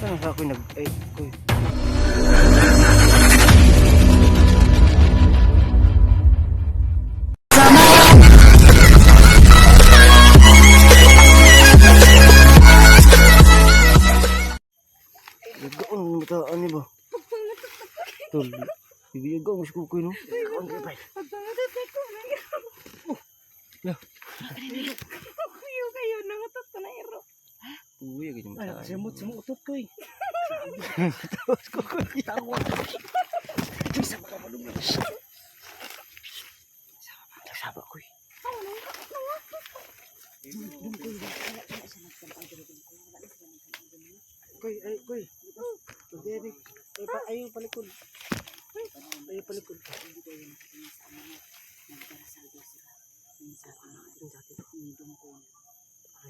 Saan sa ako'y koy. Gaon mata ani ba? Tol. Bibiyag ko mas kukoy no. Ya. Kayo nangutot ko na iro. Uy, ganyan mata. Semut utot ko eh. Tapos kukoy. Tawag. Bisa ka malung. Saba koy. Koy. Tugeri. Ayo palikod. Ayo palikod. Nagdarasal daw sila. Minsan sa atin umidong ko.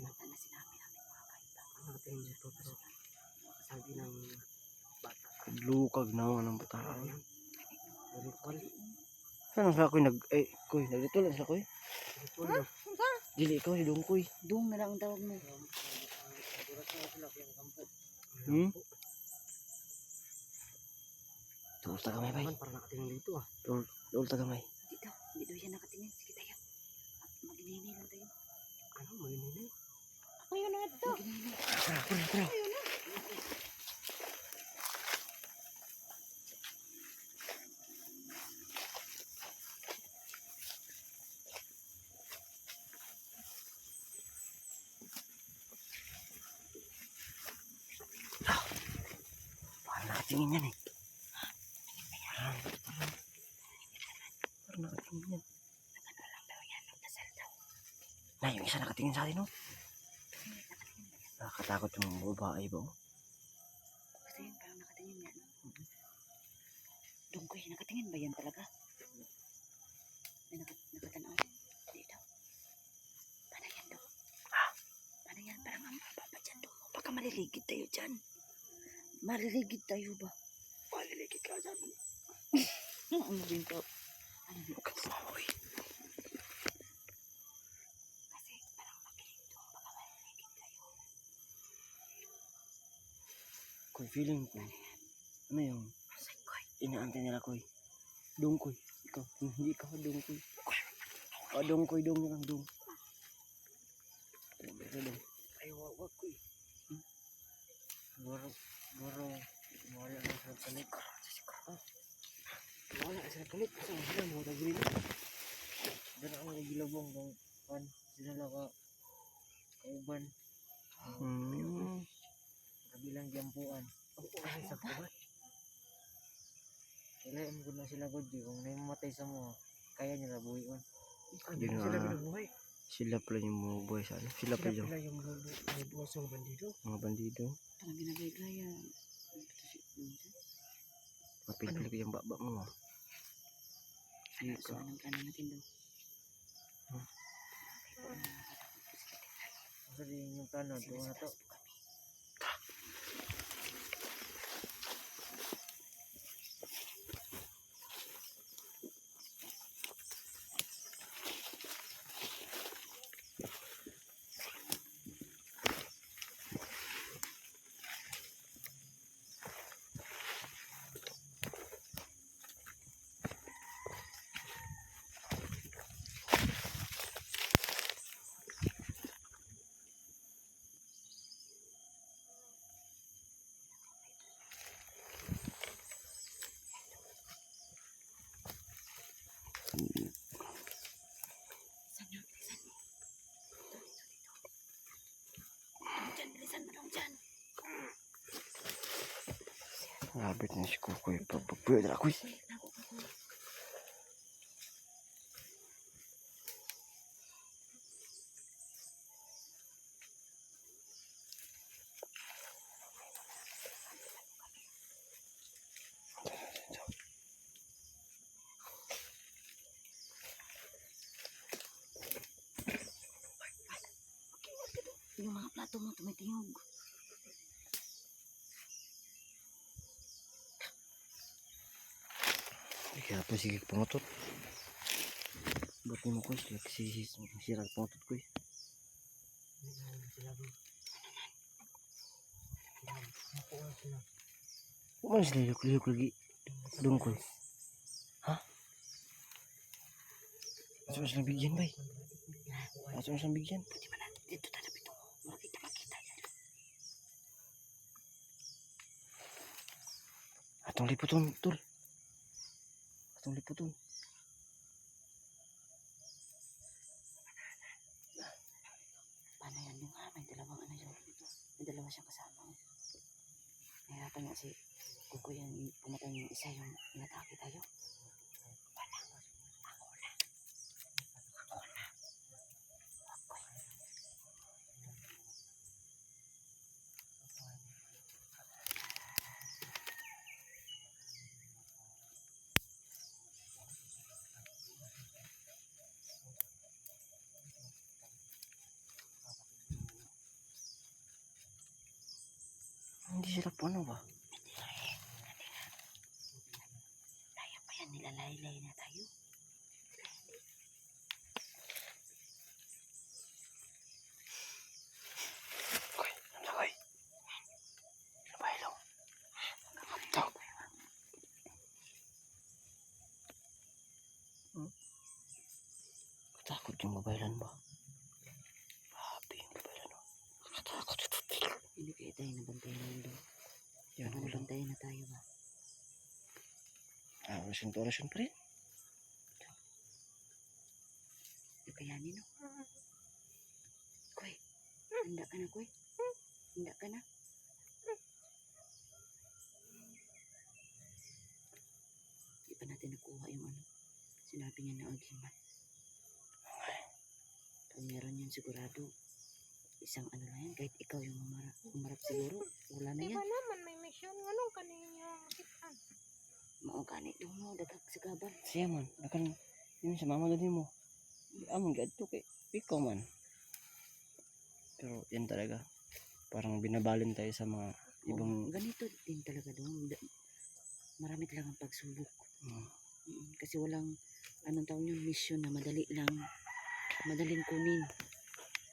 Mata na sinabi namin mga kaiba. Ang tingin dito pero sabi ng bata. Lukag na ng bata. Ritual. Saan sa ako'y koy, nag-ritual sa koy? Ritual. Dili ikaw si Dong koy. Dong na lang ang tawag mo. Tuol ta gamay bay. Para nakatingin dito ah. Tuol ta gamay. Hindi daw siya nakatingin. Sige tayo. Mag-ininay lang tayo. Ano maginini? Ako yun na ito. Tara. Parang nakatingin yan eh. Parang nakatingin yan. Nagano lang daw yan. Nagdasal daw. Na, yung isa nakatingin sa atin no? Nakakatakot yung babae ba? Kasi yun parang nakatingin nga. No? Dong ko yun. Nakatingin ba yan talaga? May nakatanaw. Hindi daw. Paano yan daw? Paano yan? Parang ang baba dyan daw. Baka maliligid tayo dyan. Maliligid tayo ba? Paliligid ka dyan. Ano din to? Ano din? Huwag ka tumamoy. Kasi parang makilig doon. Baka maliligid tayo. Koy, feeling ko. Ano yung Masay ko eh. inaantay nila koy? Dong koy. Ikaw. Hindi ikaw dong koy. Dong koy. Dong lang dong. Dong. Ay wag ko eh. Goro. Wala na sa palit. Wala sa palit. Kasi sila mo tagri. Dan ang gilabong kung pan sila lang ka kauban. Kabilang jampuan. Ay sa kubat. Kailan mo na sila god kung naimatay sa mo kaya nila buhion. Yun Sila nga. binubuhay. Sila pala yung mga buhay sa ano. Sila pala yung yung buhay sa bandido. mga bandido. Parang ginagay-gaya. Mapilipilip yung baba mo. So, anong plano natin daw? Kasi yung plano doon na to. Bilisan nyo, bilisan mo. Dito. Bilisan mo dong dyan. Rabit na si Kukoy. Pagpapuyod na ako. Yung mga plato mo tumitingog. Kaya po sige pangutot. Ba't mo ko sirag pangutot ko eh. Kumain sila liyok lagi. Dungkoy. Ha? Asa silang bigyan bay? Asa silang bigyan? Di ba na, dito tayo pito. Makita yan. Atong liputon, tol. Atong liputon. Paano yan yung may dalawang ano yun dito. May dalawa siyang kasama. Kaya ata nga si Kuko yan, pumatay yung isa yung inatake tayo. Wala. Ako na. Hindi sila po ano ba? Kaya pa yan, nilalay-lay na tayo. Koy, ano na koy? Ano ba ilong? Ito. Katakot yung babaylan ba? Happy yung babaylan oh. Katakot ito. Hindi kaya tayo nabantayan na yun doon. Yan ulo. Nabantayan na tayo ba? Orasyon pa rin. Yung kayanin no? Koy, handa ka na Koy? Handa ka na? Hindi pa natin nakuha yung ano. Sinabi niya na agiman. Kung meron yun sigurado. Isang ano na yan. Kahit ikaw yung umarap siguro. Wala na Di yan. ba naman may mission nganong kanina kitan. Maungkanit doon mo. Dagag sa gaban. Siya man. Akan yun sa mama doon mo. Amon gadto kay ikaw man. Pero yan talaga. Parang binabalin tayo sa mga ibang Ganito din talaga doon. Marami talagang pagsubok. Kasi walang anong tawag yung mission na madali lang. Madaling kunin.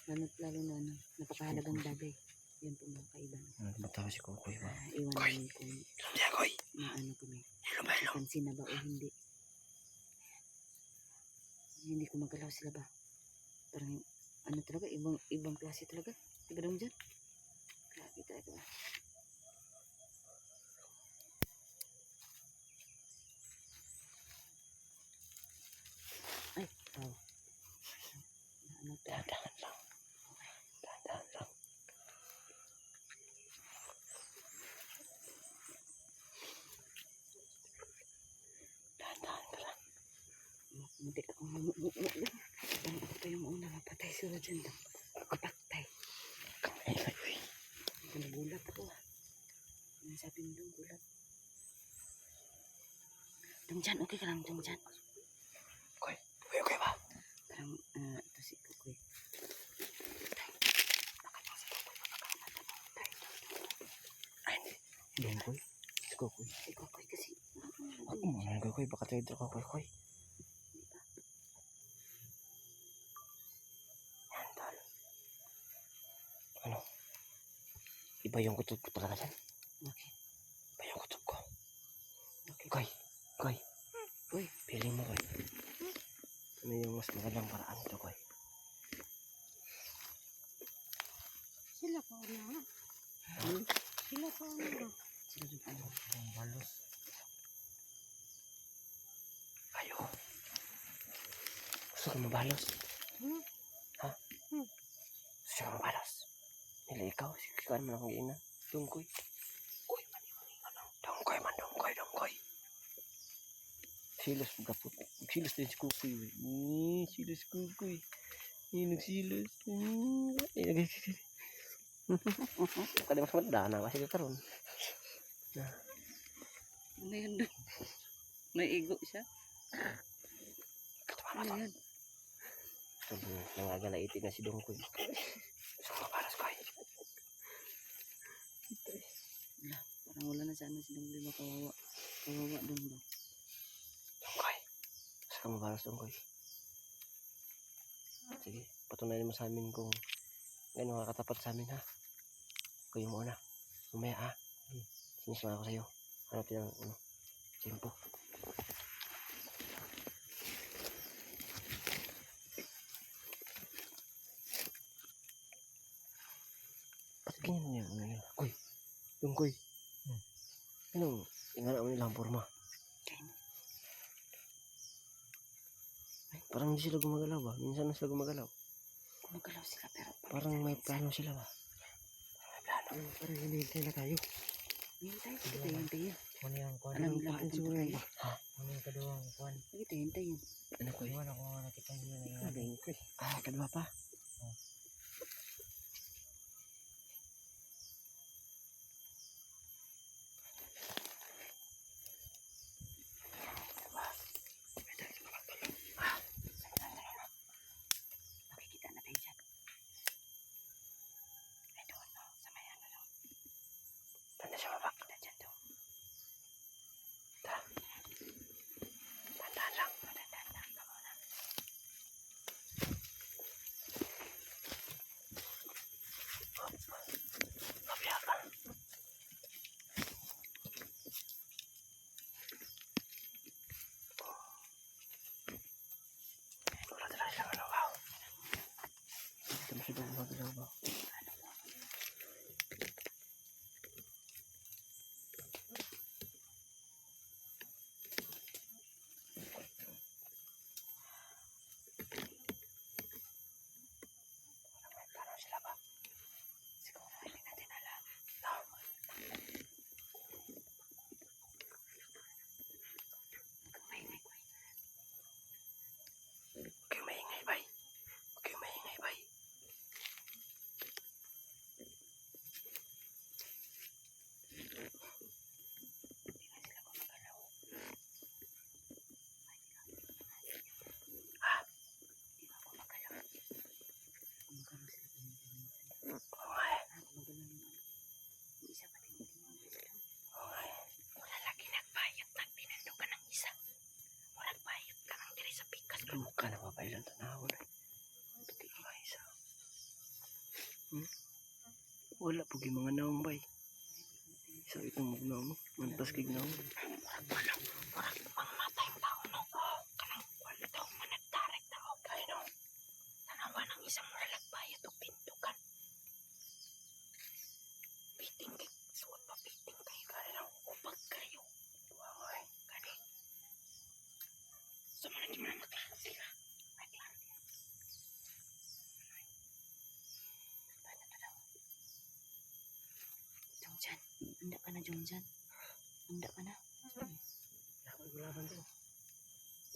Lalo na ano, napakahalagang bagay. Yan po mga kaiban. matawa si Kukoy ba? Iwan namin kung Diya koy. maano kami. Hello ba hello? Pansin na ba o hindi. Hindi ko magalaw sila ba. Parang ano talaga, ibang klase talaga. Diba dong dyan? Grabe talaga. Ay, wow. Ano to? Dahan lang. Dahan lang. Dahan ka lang. Muntik akong mamumumum. Parang ako pa yung una mapatay sila dyan. Kapatay. Ay ay ay. Nagulat ako ah. Ano sabi mo doon, gulat? Dong dyan, okay ka lang dong dyan. Koy, okay ba? Parang, ito si Kukoy. Ay hindi. Dong koy. Si Kukoy. Si Kukoy kasi, Ako mo nang Kukoy baka tayo dito Kukoy. Yan tol. Ano? Iba yung kutob ko talaga dyan. Okay. Iba yung kutob ko. Koy. Koy. Koy. Pili mo Koy. Ano yung mas magandang paraan ito Koy? Sila pa una. Sila pa una. Sila doon ano. Ang balos. Ayo. Gusto ka mabalos? Hmm? Ha? Hmm. Gusto ka mabalos? Nila ikaw, sikikan mo akong giinan. Dungkoy. Uy, dungkoy man, dungkoy. Silos magkapot. Silos din si Kukoy. Silos Kukoy. Nagsilos. Kada mas madana kasi ka karon. Ano yun doon? May ego siya? Katawa Ano ka. yun? Nangagalaitin na si Dungkoy. Gusto ka mabalos Koy? Wala. Parang wala na sana silang lima kawawa. Kawawa doon ba? Dungkoy. Gusto ka mabalos Dungkoy? Sige, patunayan mo sa amin kung gano'n ka katapat sa amin ha. Ikaw yung muna. Mamaya ha. Sinis lang ako sa'yo. Hanapin ang simpo. Ba't ganyan mo yan? Koy. Yung koy. Anong ingala mo nilang forma? Ay, parang hindi sila gumagalaw ba? Minsan na sila gumagalaw. Gumagalaw sila pero Parang may plano sila ba? Parang hinihintay na tayo. hintay. Sige tayo hintayin. Ano yung kuwan? Alam nila kung siguro tayo. ba? Ano yung kaduwang kuwan? Sige tayo hintayin. Ano koy? Iwan ako nga nakita nyo na yung Ano yung koy? Ah, kadwa pa. Makikita na tayo dyan. Ay doon no. Sa may ano no. Tanda siya baba. Kita dyan doon. Tandaan lang. Tandaan lang ka muna. Kabila ka. Wala talaga silang ano ba? Hindi masyadong magalaw ba? May plano sila ba? Siguro hindi natin alam. Huwag maingay ko. Huwag kayong maingay, bay. Huwag kayong maingay, bay. Hindi ba gumagalaw? Gumagalaw sila paminsan-minsan. Oo nga eh. Gumagalaw yung ano. Yung isa pa tingin-tingin yung isa. Oo nga eh. Wala lagi nagbayad. Nagtinando ka ng isa. Walang bayad ka ng diri sa pikas. Kamukha na mapailan tanawon eh. Pati ka isa. Wala po yung mga naong bay. Isa itong mugnaw mo. Mantas kig naong. Walang pangmatay ang tao no. Kanang wala daw managtarik tao. Kaya no. Tanawa ng isang walang bayad o pintukan. Piting kay suot pa piting kayo. Kaya no. Upag kayo. Wangay. Kani. So mana di mana maklaro sila. Maklaro dia. Ano to daw? Jongjan. Handa ka na Jongjan. Handa ka na. Laban to.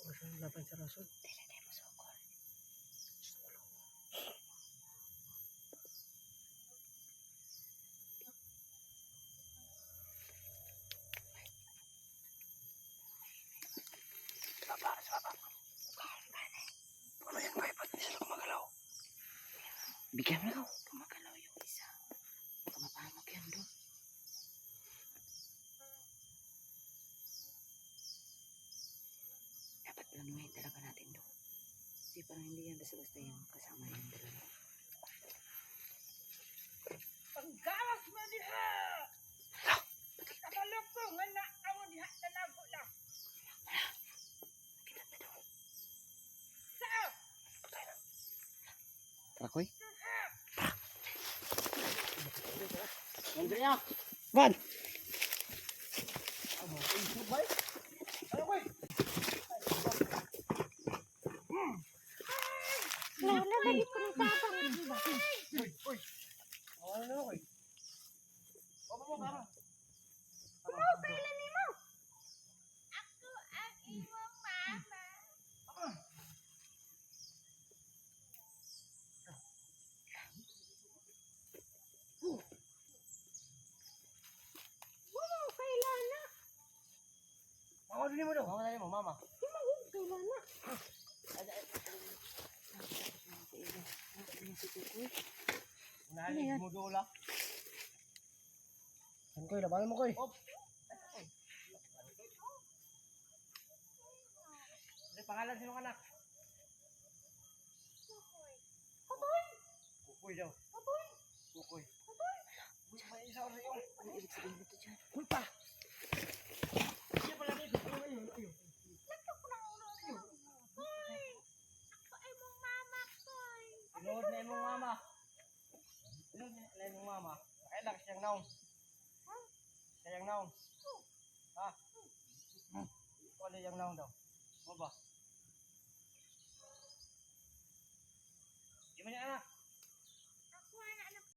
Huwag siyang laban sa rason. Dili tayo masukol. Sa baba. Ano yan bay? Ba't hindi sila gumagalaw? Bigyan mo. Gumagalaw yung isa. Baka mapahamak yan doon. Dapat planuhin talaga natin doon. Kasi parang hindi yan basta-basta yung kasama yung dalawa. Paggawas mo diha! Kabalok ko, nga na, amo diha, tanago lang. Nakita na doon. Sao? Tara koy. Andrea! Van! Lala, balik ko ng tabang. Ano na ako eh? Opo mo, para. Kailan ni mo? Ako ang iyong mama. Kailan na? Mama, dali mo daw. Mama, dali mo, mama. Kailan na? Unahin mo dola. Saan koy? Labanan mo koy. Ano pangalan sino anak? Kukoy daw. Kukoy. Kukoy. May isa ko sa iyo. Ano ibig sabihin nito dyan? Hoy pa! Siya pala dito. Ayun. Ay mong mama ko. Tinood na imong mama. Tinood na imong mama. Kailan siyang naong. Siyang naong. Ha? Ikaw yung naong daw. Mo ba?